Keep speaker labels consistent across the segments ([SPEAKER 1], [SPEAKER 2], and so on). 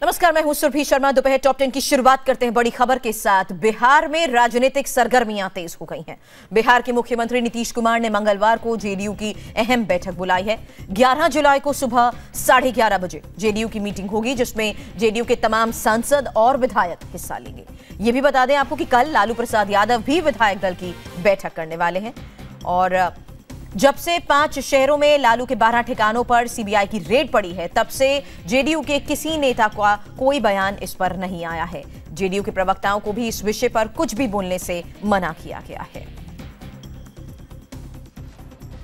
[SPEAKER 1] नमस्कार, मैं हूं सुरभि शर्मा। दोपहर टॉप 10 की शुरुआत करते हैं बड़ी खबर के साथ। बिहार में राजनीतिक सरगर्मियां तेज हो गई हैं। बिहार के मुख्यमंत्री नीतीश कुमार ने मंगलवार को जेडीयू की अहम बैठक बुलाई है। 11 जुलाई को सुबह 11:30 बजे जेडीयू की मीटिंग होगी, जिसमें जेडीयू के तमाम सांसद और विधायक हिस्सा लेंगे। ये भी बता दें आपको कि कल लालू प्रसाद यादव भी विधायक दल की बैठक करने वाले हैं। और जब से 5 शहरों में लालू के 12 ठिकानों पर सीबीआई की रेड पड़ी है, तब से जेडीयू के किसी नेता का कोई बयान इस पर नहीं आया है। जेडीयू के प्रवक्ताओं को भी इस विषय पर कुछ भी बोलने से मना किया गया है।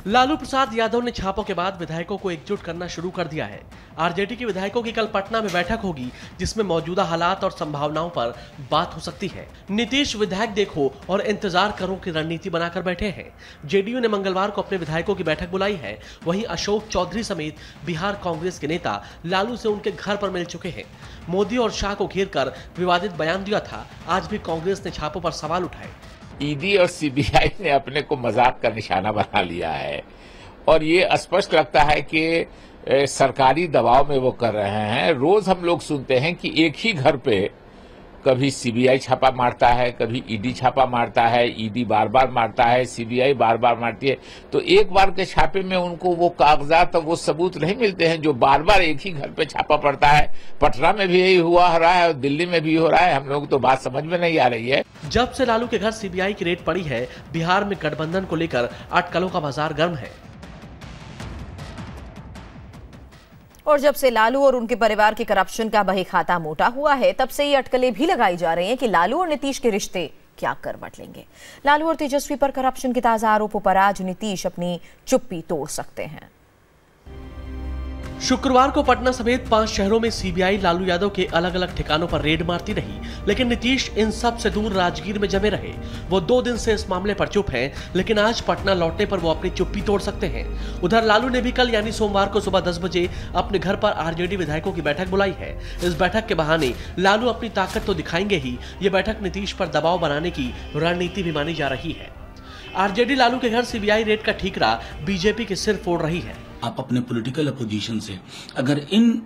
[SPEAKER 2] लालू प्रसाद यादव ने छापों के बाद विधायकों को एकजुट करना शुरू कर दिया है। आरजेडी के विधायकों की कल पटना में बैठक होगी, जिसमें मौजूदा हालात और संभावनाओं पर बात हो सकती है। नीतीश विधायक देखो और इंतजार करो की रणनीति बनाकर बैठे हैं। जेडीयू ने मंगलवार को अपने विधायकों की बैठक बुलाई है। वहीं अशोक चौधरी समेत बिहार कांग्रेस के नेता लालू से उनके घर पर मिल चुके हैं। मोदी और शाह को घेर कर विवादित बयान दिया था। आज भी कांग्रेस ने छापों पर सवाल उठाए।
[SPEAKER 3] ईडी और सीबीआई ने अपने को मजाक का निशाना बना लिया है और ये स्पष्ट लगता है कि सरकारी दबाव में वो कर रहे हैं। रोज हम लोग सुनते हैं कि एक ही घर पे कभी सीबीआई छापा मारता है, कभी ईडी छापा मारता है, ईडी बार बार मारता है, सीबीआई बार बार मारती है। तो एक बार के छापे में उनको वो कागजात और वो सबूत नहीं मिलते हैं जो बार बार एक ही घर पे छापा पड़ता है। पटना में भी यही हुआ रहा है और दिल्ली में भी हो रहा है। हम लोग तो बात समझ में नहीं आ रही है।
[SPEAKER 2] जब से लालू के घर सीबीआई की रेड पड़ी है, बिहार में गठबंधन को लेकर अटकलों का बाजार गर्म है।
[SPEAKER 1] और जब से लालू और उनके परिवार के करप्शन का बही खाता मोटा हुआ है, तब से ये अटकलें भी लगाई जा रही हैं कि लालू और नीतीश के रिश्ते क्या करवट लेंगे। लालू और तेजस्वी पर करप्शन के ताजा आरोपों पर आज नीतीश अपनी चुप्पी तोड़ सकते हैं।
[SPEAKER 2] शुक्रवार को पटना समेत 5 शहरों में सीबीआई लालू यादव के अलग अलग ठिकानों पर रेड मारती रही, लेकिन नीतीश इन सब से दूर राजगीर में जमे रहे। वो 2 दिन से इस मामले पर चुप हैं, लेकिन आज पटना लौटने पर वो अपनी चुप्पी तोड़ सकते हैं। उधर लालू ने भी कल यानी सोमवार को सुबह 10 बजे अपने घर पर आरजेडी विधायकों की बैठक बुलाई है। इस बैठक के बहाने लालू अपनी ताकत तो दिखाएंगे ही, ये बैठक नीतीश पर दबाव बनाने की रणनीति भी मानी जा रही है। आरजेडी लालू के घर सीबीआई रेड का ठीकरा बीजेपी के सिर फोड़ रही है।
[SPEAKER 4] आप अपने पॉलिटिकल अपोजिशन से अगर इन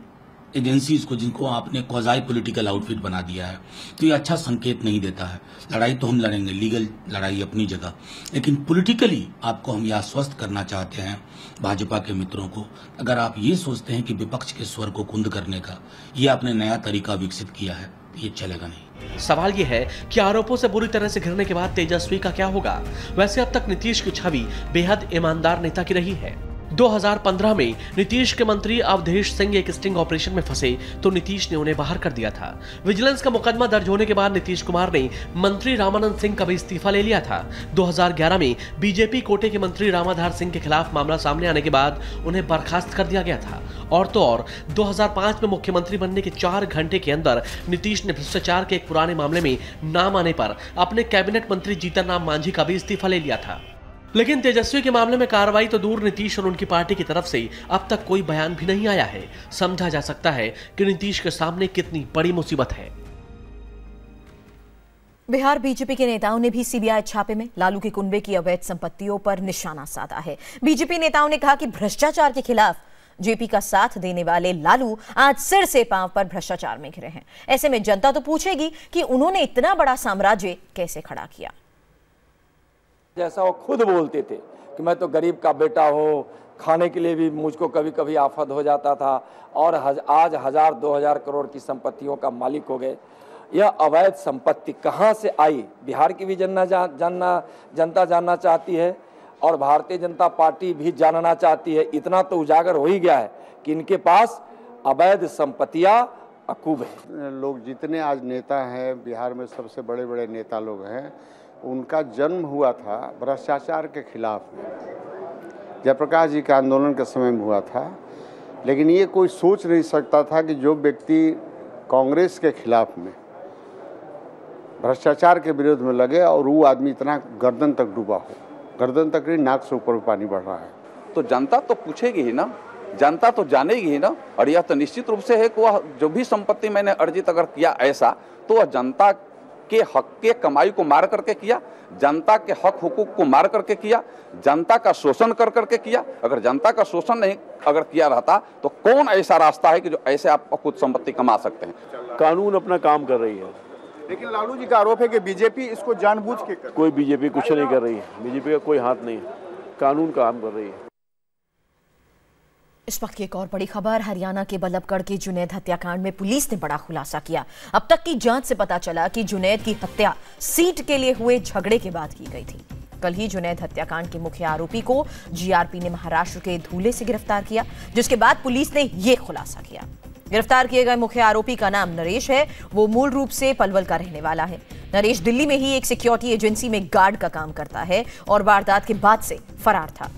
[SPEAKER 4] एजेंसीज को, जिनको आपने क्वाज़ाई पॉलिटिकल आउटफिट बना दिया है, तो ये अच्छा संकेत नहीं देता है। लड़ाई तो हम लड़ेंगे, लीगल लड़ाई अपनी जगह, लेकिन पॉलिटिकली आपको हम यह आश्वस्त करना चाहते हैं भाजपा के मित्रों को, अगर आप ये सोचते हैं कि विपक्ष के स्वर को कुंद करने का ये आपने नया तरीका विकसित किया है, ये चलेगा नहीं।
[SPEAKER 2] सवाल ये है कि आरोपों से बुरी तरह से घिरने के बाद तेजस्वी का क्या होगा। वैसे अब तक नीतीश की छवि बेहद ईमानदार नेता की रही है। 2015 में नीतीश के मंत्री अवधेश सिंह एक स्टिंग ऑपरेशन में फंसे तो नीतीश ने उन्हें बाहर कर दिया था। विजिलेंस का मुकदमा दर्ज होने के बाद नीतीश कुमार ने मंत्री रामानंद सिंह का भी इस्तीफा ले लिया था। 2011 में बीजेपी कोटे के मंत्री रामाधार सिंह के खिलाफ मामला सामने आने के बाद उन्हें बर्खास्त कर दिया गया था। और तो और 2005 में मुख्यमंत्री बनने के 4 घंटे के अंदर नीतीश ने भ्रष्टाचार के एक पुराने मामले में नाम आने पर अपने कैबिनेट मंत्री जीतन राम मांझी का भी इस्तीफा ले लिया था। लेकिन तेजस्वी के मामले में कार्रवाई तो दूर, नीतीश और उनकी पार्टी की तरफ से अब तक कोई बयान भी नहीं आया है। समझा जा सकता है कि नीतीश के सामने कितनी बड़ी मुसीबत है।
[SPEAKER 1] बिहार बीजेपी के नेताओं ने भी सीबीआई छापे में लालू के कुनबे की अवैध संपत्तियों पर निशाना साधा है। बीजेपी नेताओं ने कहा कि भ्रष्टाचार के खिलाफ जेपी का साथ देने वाले लालू आज सिर से पांव पर भ्रष्टाचार में घिरे हैं। ऐसे में जनता तो पूछेगी कि उन्होंने इतना बड़ा साम्राज्य कैसे खड़ा किया।
[SPEAKER 5] जैसा वो खुद बोलते थे कि मैं तो गरीब का बेटा हूँ, खाने के लिए भी मुझको कभी कभी आफत हो जाता था, और आज 1000-2000 करोड़ की संपत्तियों का मालिक हो गए। यह अवैध संपत्ति कहाँ से आई, बिहार की भी जनता जानना चाहती है और भारतीय जनता पार्टी भी जानना चाहती है। इतना तो उजागर हो ही गया है कि इनके पास अवैध संपत्तियाँ अकूब है।
[SPEAKER 6] लोग जितने आज नेता हैं बिहार में, सबसे बड़े बड़े नेता लोग हैं, उनका जन्म हुआ था भ्रष्टाचार के खिलाफ में, जयप्रकाश जी के आंदोलन के समय में हुआ था। लेकिन ये कोई सोच नहीं सकता था कि जो व्यक्ति कांग्रेस के खिलाफ में भ्रष्टाचार के विरोध में लगे और वो आदमी इतना गर्दन तक डूबा हो, गर्दन तक नहीं, नाक से ऊपर पानी बढ़ रहा है।
[SPEAKER 7] तो जनता तो पूछेगी ही ना, जनता तो जानेगी ही ना। और यह तो निश्चित रूप से है कि वह जो भी संपत्ति मैंने अर्जित अगर किया ऐसा, तो वह जनता के हक के कमाई को मार करके किया, जनता के हक हुकूक को मार करके किया, जनता का शोषण कर करके किया। अगर जनता का शोषण नहीं अगर किया रहता तो कौन ऐसा रास्ता है कि जो ऐसे आप कुछ संपत्ति कमा सकते हैं।
[SPEAKER 8] कानून अपना काम कर रही है,
[SPEAKER 9] लेकिन लालू जी का आरोप है कि बीजेपी इसको जानबूझ के कर।
[SPEAKER 8] कोई बीजेपी कुछ नहीं कर रही है, बीजेपी का कोई हाथ नहीं है, कानून काम कर रही है।
[SPEAKER 1] इस वक्त की एक और बड़ी खबर, हरियाणा के बल्लभगढ़ के जुनैद हत्याकांड में पुलिस ने बड़ा खुलासा किया। अब तक की जांच से पता चला कि जुनैद की हत्या सीट के लिए हुए झगड़े के बाद की गई थी। कल ही जुनैद हत्याकांड के मुख्य आरोपी को जीआरपी ने महाराष्ट्र के धूले से गिरफ्तार किया, जिसके बाद पुलिस ने यह खुलासा किया। गिरफ्तार किए गए मुख्य आरोपी का नाम नरेश है। वो मूल रूप से पलवल का रहने वाला है। नरेश दिल्ली में ही एक सिक्योरिटी एजेंसी में गार्ड का काम करता है और वारदात के बाद से फरार था।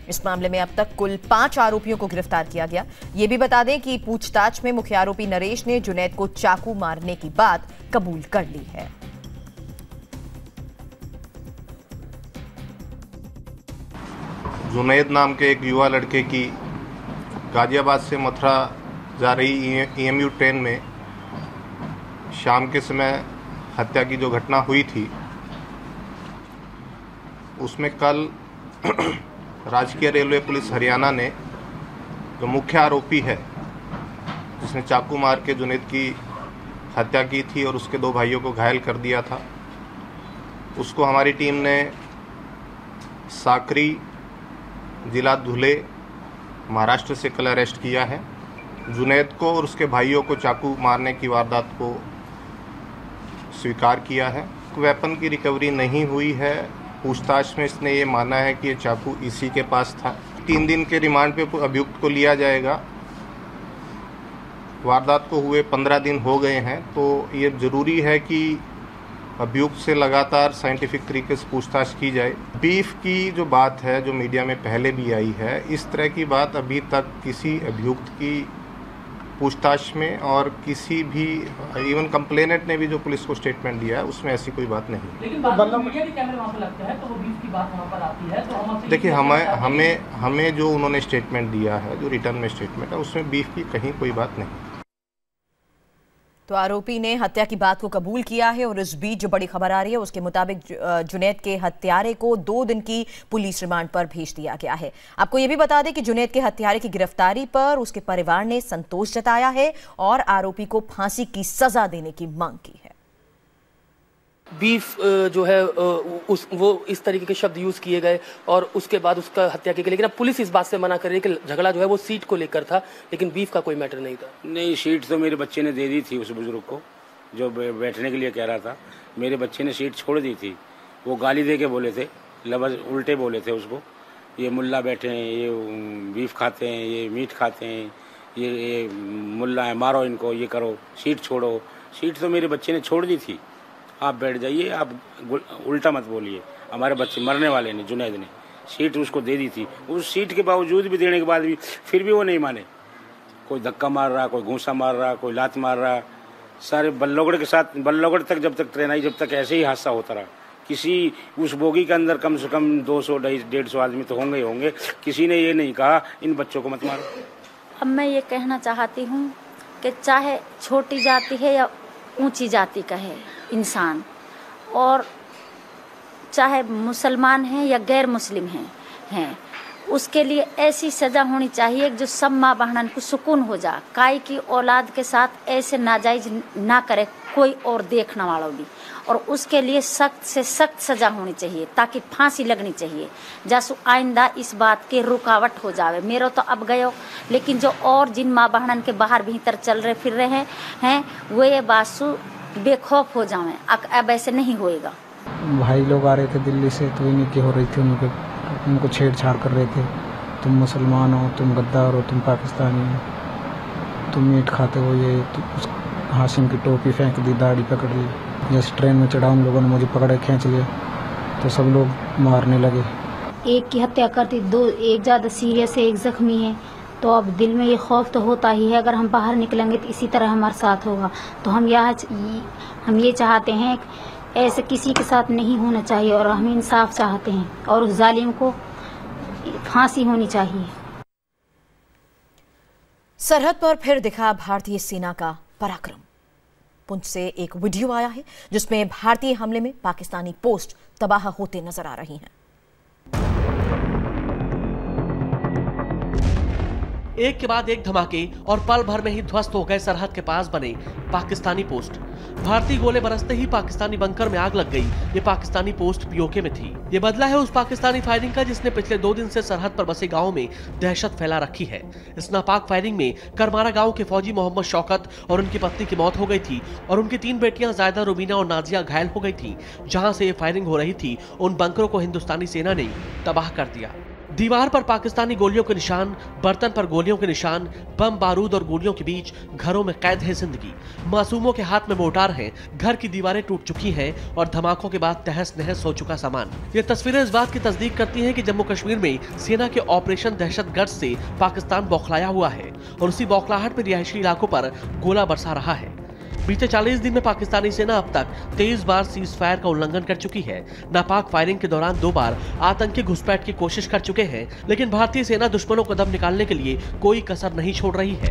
[SPEAKER 1] इस मामले में अब तक कुल 5 आरोपियों को गिरफ्तार किया गया। ये भी बता दें कि पूछताछ में मुख्य आरोपी नरेश ने जुनैद को चाकू मारने की बात कबूल कर ली है।
[SPEAKER 10] जुनैद नाम के एक युवा लड़के की गाजियाबाद से मथुरा जा रही EMU ट्रेन में शाम के समय हत्या की जो घटना हुई थी, उसमें कल राजकीय रेलवे पुलिस हरियाणा ने जो मुख्य आरोपी है जिसने चाकू मार के जुनैद की हत्या की थी और उसके 2 भाइयों को घायल कर दिया था, उसको हमारी टीम ने साकरी जिला धुले महाराष्ट्र से कल अरेस्ट किया है। जुनैद को और उसके भाइयों को चाकू मारने की वारदात को स्वीकार किया है। वेपन की रिकवरी नहीं हुई है। पूछताछ में इसने ये माना है कि ये चाकू इसी के पास था। 3 दिन के रिमांड पे अभियुक्त को लिया जाएगा। वारदात को हुए 15 दिन हो गए हैं, तो ये ज़रूरी है कि अभियुक्त से लगातार साइंटिफिक तरीके से पूछताछ की जाए। बीफ की जो बात है, जो मीडिया में पहले भी आई है, इस तरह की बात अभी तक किसी अभियुक्त की पूछताछ में और किसी भी इवन कंप्लेनेंट ने भी जो पुलिस को स्टेटमेंट दिया है उसमें ऐसी कोई बात नहीं।
[SPEAKER 2] लेकिन मीडिया के कैमरे वहाँ पर लगते हैं तो वो बीफ की बात वहाँ पर आती है, तो हम
[SPEAKER 10] देखिए हमें जो उन्होंने स्टेटमेंट दिया है, जो रिटर्न में स्टेटमेंट है, उसमें बीफ की कहीं कोई बात नहीं।
[SPEAKER 1] तो आरोपी ने हत्या की बात को कबूल किया है और इस बीच जो बड़ी खबर आ रही है उसके मुताबिक जुनैद के हत्यारे को 2 दिन की पुलिस रिमांड पर भेज दिया गया है। आपको यह भी बता दें कि जुनैद के हत्यारे की गिरफ्तारी पर उसके परिवार ने संतोष जताया है और आरोपी को फांसी की सजा देने की मांग की है।
[SPEAKER 11] बीफ जो है वो इस तरीके के शब्द यूज किए गए और उसके बाद उसका हत्या की गई, लेकिन अब पुलिस इस बात से मना कर रही है कि झगड़ा जो है वो सीट को लेकर था, लेकिन बीफ का कोई मैटर नहीं था।
[SPEAKER 12] नहीं, सीट तो मेरे बच्चे ने दे दी थी उस बुजुर्ग को जो बैठने के लिए कह रहा था। मेरे बच्चे ने सीट छोड़ दी थी। वो गाली दे के बोले थे, लफ्ज़ उल्टे बोले थे उसको, ये मुल्ला बैठे हैं, ये बीफ खाते हैं, ये मीट खाते हैं, ये मुल्ला है, मारो इनको, ये करो, सीट छोड़ो। सीट तो मेरे बच्चे ने छोड़ दी थी। आप बैठ जाइए, आप उल्टा मत बोलिए। हमारे बच्चे मरने वाले ने, जुनैद ने सीट उसको दे दी थी। उस सीट के बावजूद भी, देने के बाद भी फिर भी वो नहीं माने। कोई धक्का मार रहा, कोई घूंसा मार रहा, कोई लात मार रहा। सारे बल्लोगड़ के साथ, बल्लोगड़ तक जब तक ट्रेन आई, जब तक ऐसे ही हादसा होता रहा। किसी उस बोगी के अंदर कम से कम 200-150 आदमी तो होंगे ही होंगे। किसी ने ये नहीं कहा इन बच्चों को मत मारो।
[SPEAKER 13] अब मैं ये कहना चाहती हूँ कि चाहे छोटी जाति है या ऊंची जाति का है इंसान, और चाहे मुसलमान हैं या गैर मुस्लिम हैं, उसके लिए ऐसी सज़ा होनी चाहिए जो सब माँ बहनन को सुकून हो जा। काई की औलाद के साथ ऐसे नाजायज ना करे कोई और देखने वाला भी, और उसके लिए सख्त से सख्त सज़ा होनी चाहिए, ताकि फांसी लगनी चाहिए। जैसो आइंदा इस बात के रुकावट हो जावे। मेरा तो अब गयो, लेकिन जो और जिन माँ बहनन के बाहर भीतर चल रहे फिर रहे हैं वो ये बात बेखौफ हो जावे। अब ऐसे नहीं होएगा।
[SPEAKER 14] भाई लोग आ रहे थे दिल्ली से, तो इन्हीं की हो रही थी, उनको छेड़छाड़ कर रहे थे। तुम मुसलमान हो, तुम गद्दार हो, तुम पाकिस्तानी हो, तुम मीट खाते हो, ये हाशिम की टोपी फेंक दी, दाढ़ी पकड़ ली। जैसे ट्रेन में चढ़ा उन लोगों ने मुझे पकड़े, खींच लिए, तो सब लोग मारने लगे।
[SPEAKER 15] एक की हत्या कर दी, एक ज़्यादा सीरियस है, एक जख्मी है। तो अब दिल में ये खौफ तो होता ही है। अगर हम बाहर निकलेंगे तो इसी तरह हमारे साथ होगा। तो हम ये चाहते हैं कि ऐसे किसी के साथ नहीं होना चाहिए, और हम इंसाफ चाहते हैं, और उस जालिम को फांसी होनी चाहिए।
[SPEAKER 1] सरहद पर फिर दिखा भारतीय सेना का पराक्रम। पुंछ से एक वीडियो आया है जिसमें भारतीय हमले में पाकिस्तानी पोस्ट तबाह होते नजर आ रही हैं।
[SPEAKER 2] एक के बाद एक धमाके और पल भर में ही ध्वस्त हो गए सरहद के पास बने पाकिस्तानी पोस्ट। भारतीय गोले बरसते ही पाकिस्तानी बंकर में आग लग गई। ये पाकिस्तानी पोस्ट पीओके में थी। ये बदला है उस पाकिस्तानी फायरिंग का जिसने पिछले 2 दिन से सरहद पर बसे गाँव में दहशत फैला रखी है। इस नापाक फायरिंग में करमारा गाँव के फौजी मोहम्मद शौकत और उनकी पत्नी की मौत हो गई थी और उनकी 3 बेटियां जायदा, रुबीना और नाजिया घायल हो गई थी। जहाँ से ये फायरिंग हो रही थी उन बंकरों को हिंदुस्तानी सेना ने तबाह कर दिया। दीवार पर पाकिस्तानी गोलियों के निशान, बर्तन पर गोलियों के निशान, बम बारूद और गोलियों के बीच घरों में कैद है जिंदगी। मासूमों के हाथ में मोर्टार हैं, घर की दीवारें टूट चुकी हैं और धमाकों के बाद तहस नहस हो चुका सामान। ये तस्वीरें इस बात की तस्दीक करती हैं कि जम्मू कश्मीर में सेना के ऑपरेशन दहशतगर्द से पाकिस्तान बौखलाया हुआ है और उसी बौखलाहट में रिहायशी इलाकों पर गोला बरसा रहा है। बीते 40 दिन में पाकिस्तानी सेना अब तक 23 बार सीज फायर का उल्लंघन कर चुकी है। नापाक फायरिंग के दौरान 2 बार आतंकी घुसपैठ की कोशिश कर चुके हैं, लेकिन भारतीय सेना दुश्मनों को दम निकालने के लिए कोई कसर नहीं छोड़ रही है।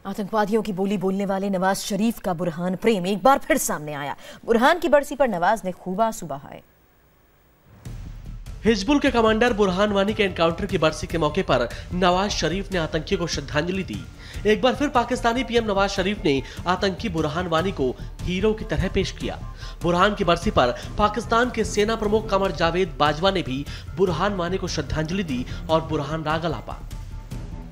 [SPEAKER 1] आतंकवादियों की बोली बोलने वाले नवाज शरीफ का बुरहान प्रेम एक बार फिर सामने आया। बुरहान की बरसी पर नवाज ने खूब आंसू बहाए।
[SPEAKER 2] हिजबुल के कमांडर बुरहान वानी के एनकाउंटर की बरसी के मौके पर नवाज शरीफ ने आतंकी को श्रद्धांजलि दी। एक बार फिर पाकिस्तानी पीएम नवाज शरीफ ने आतंकी बुरहान वानी को हीरो की तरह पेश किया। बुरहान की बरसी पर पाकिस्तान के सेना प्रमुख कमर जावेद बाजवा ने भी बुरहान वानी को श्रद्धांजलि दी और बुरहान राग अलापा।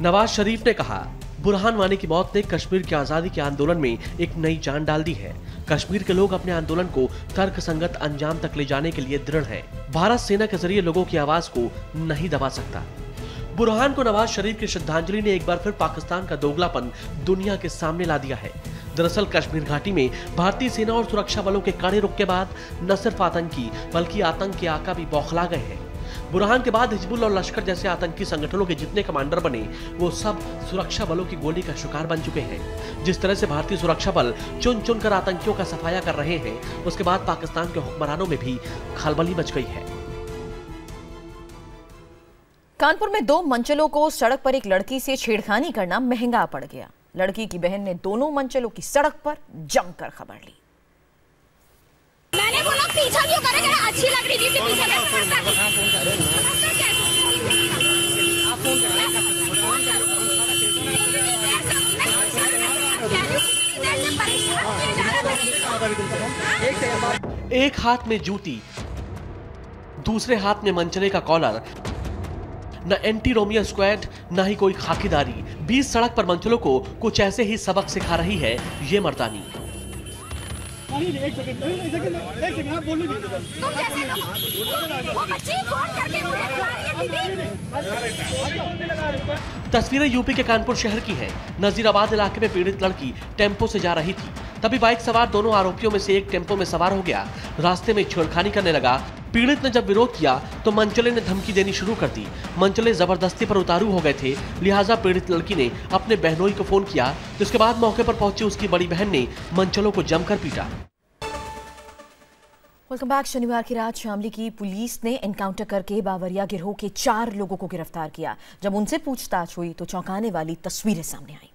[SPEAKER 2] नवाज शरीफ ने कहा, बुरहान वानी की मौत ने कश्मीर की आजादी के आंदोलन में एक नई जान डाल दी है। कश्मीर के लोग अपने आंदोलन को तर्कसंगत अंजाम तक ले जाने के लिए दृढ़ हैं। भारत सेना के जरिए लोगों की आवाज को नहीं दबा सकता। बुरहान को नवाज शरीफ की श्रद्धांजलि ने एक बार फिर पाकिस्तान का दोगलापन दुनिया के सामने ला दिया है। दरअसल कश्मीर घाटी में भारतीय सेना और सुरक्षा बलों के कड़े रुख के बाद न सिर्फ आतंकी बल्कि आतंक के आका भी बौखला गए हैं। बुरहान के बाद हिजबुल और लश्कर जैसे आतंकी संगठनों के जितने कमांडर बने वो सब सुरक्षा बलों की गोली का शिकार बन चुके हैं। जिस तरह से भारतीय सुरक्षा बल चुन चुन कर आतंकियों का सफाया कर रहे हैं, उसके बाद पाकिस्तान के हुक्मरानों में भी खलबली मच गई है।
[SPEAKER 1] कानपुर में 2 मंचलों को सड़क पर एक लड़की से छेड़खानी करना महंगा पड़ गया। लड़की की बहन ने दोनों मंचलों की सड़क पर जमकर खबर ली।
[SPEAKER 16] मैंने बोला पीछा क्यों करेगा, अच्छी लग रही थी पीछा
[SPEAKER 2] एक हाथ में जूती, दूसरे हाथ में मंचले का कॉलर। न एंटी रोमियो स्क्वाड न ही कोई खाकीदारी। 20 सड़क पर मंचलों को कुछ ऐसे ही सबक सिखा रही है ये मर्दानी। तस्वीरें यूपी के कानपुर शहर की हैं। नजीराबाद इलाके में पीड़ित लड़की टेम्पो से जा रही थी, तभी बाइक सवार दोनों आरोपियों में से एक टेम्पो में सवार हो गया। रास्ते में छेड़खानी करने लगा। पीड़ित ने जब विरोध किया तो मंचले ने धमकी देनी शुरू कर दी। मंचले जबरदस्ती पर उतारू हो गए थे, लिहाजा पीड़ित लड़की ने अपने बहनोई को फोन किया, जिसके बाद मौके पर पहुंची उसकी बड़ी बहन ने मंचलों को जमकर पीटा।
[SPEAKER 1] Welcome back. शनिवार की रात शामली की पुलिस ने एनकाउंटर करके बावरिया गिरोह के 4 लोगों को गिरफ्तार किया। जब उनसे पूछताछ हुई तो चौंकाने वाली तस्वीरें सामने आई।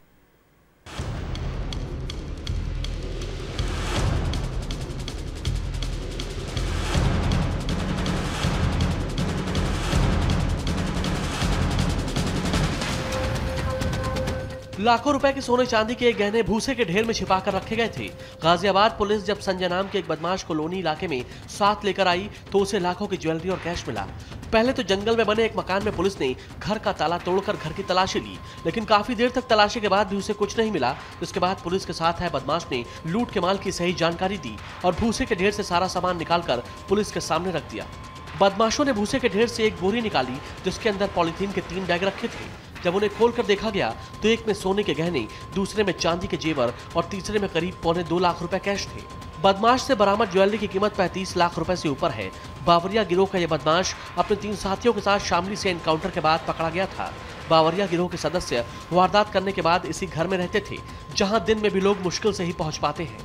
[SPEAKER 2] लाखों रुपए के सोने चांदी के गहने भूसे के ढेर में छिपा कर रखे गए थे। गाजियाबाद पुलिस जब संजय नाम के एक बदमाश को लोनी इलाके में साथ लेकर आई तो उसे लाखों की ज्वेलरी और कैश मिला। पहले तो जंगल में बने एक मकान में पुलिस ने घर का ताला तोड़कर घर की तलाशी ली, लेकिन काफी देर तक तलाशी के बाद भी उसे कुछ नहीं मिला। जिसके बाद पुलिस के साथ आए बदमाश ने लूट के माल की सही जानकारी दी और भूसे के ढेर से सारा सामान निकालकर पुलिस के सामने रख दिया। बदमाशों ने भूसे के ढेर से एक बोरी निकाली जिसके अंदर पॉलीथीन के 3 बैग रखे थे। जब उन्हें खोलकर देखा गया तो एक में सोने के गहने, दूसरे में चांदी के जेवर और तीसरे में करीब 2.25 लाख रुपए कैश थे। बदमाश से बरामद ज्वेलरी की कीमत 35 लाख रुपए से ऊपर है। बावरिया गिरोह का यह बदमाश अपने 3 साथियों के साथ शामली से एनकाउंटर के बाद पकड़ा गया था। बावरिया गिरोह के सदस्य वारदात करने के बाद इसी घर में रहते थे, जहां दिन में भी लोग मुश्किल से ही पहुंच पाते हैं।